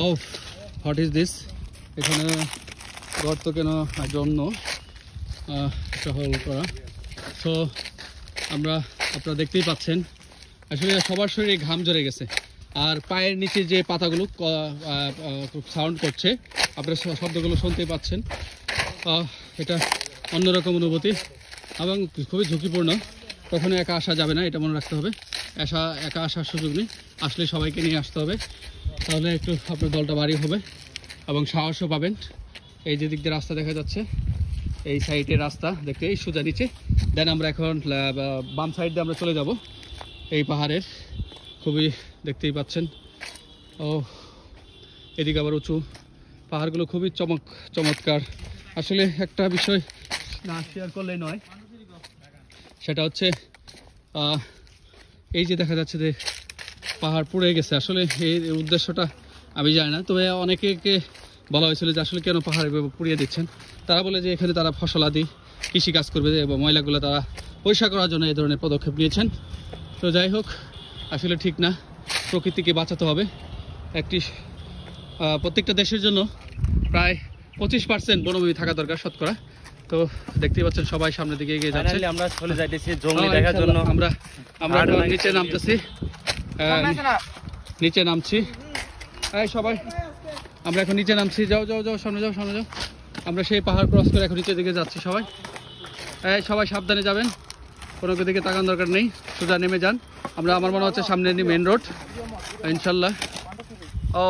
Of what is this, এখানে গর্ত কেন আই ডোন্ট নো, এটা হোল করা। সো আপনারা দেখতেই পাচ্ছেন আসলে সবার শরীরে ঘাম ঝরে গেছে, আর পায়ের নিচে যে পাতাগুলো সাউন্ড করছে আপনারা শব্দগুলো শুনতেই পাচ্ছেন। এটা অন্যরকম অনুভূতি এবং খুবই ঝুঁকিপূর্ণ। কখনো একা আসা যাবে না, এটা মনে রাখতে হবে। একা আসার সুযোগ নেই, আসলে সবাইকে নিয়ে আসতে হবে, তাহলে একটু আপনার দলটা ভারী হবে এবং সাহসও পাবেন। এই যে দিক দিয়ে রাস্তা দেখা যাচ্ছে, এই সাইডের রাস্তা দেখতে এই সোজা নিচে। দেন আমরা এখন বাম সাইড দিয়ে আমরা চলে যাব এই পাহাড়ের, খুবই দেখতেই পাচ্ছেন। ও এদিকে আবার উঁচু পাহাড়গুলো, খুবই চমৎকার। আসলে একটা বিষয় না শেয়ার করলেই নয়, সেটা হচ্ছে এই যে দেখা যাচ্ছে যে পাহাড় পুড়ে গেছে। আসলে এই উদ্দেশ্যটা আমি জানি না, তবে অনেকে বলা হয়েছিল যে আসলে কেন পাহাড় পুড়িয়ে দিচ্ছেন। তারা বলে যে এখানে তারা ফসলাদি কৃষিকাজ করবে এবং ময়লাগুলো তারা পরিষ্কার করার জন্য এই ধরনের পদক্ষেপ নিয়েছেন। তো যাই হোক, আসলে ঠিক না, প্রকৃতিকে বাঁচাতে হবে। প্রত্যেকটা দেশের জন্য প্রায় 25% বনভূমি থাকা দরকার শতকরা। তো দেখতেই পাচ্ছেন সবাই সামনের দিকে এগিয়ে যাচ্ছে। আমরা চলে যাইতেছি জঙ্গলি দেখার জন্য। আমরা নিচে নামতেছি, নিচে নামছি। এই সবাই আমরা এখন নিচে নামছি, যাও সামনে যাও। আমরা সেই পাহাড় ক্রস করে এখন নিচের দিকে যাচ্ছি সবাই। সবাই সাবধানে যাবেন, কোনো দিকে তাকান দরকার নেই, সোজা নেমে যান। আমার মনে হচ্ছে সামনে মেন রোড ইনশাল্লাহ। ও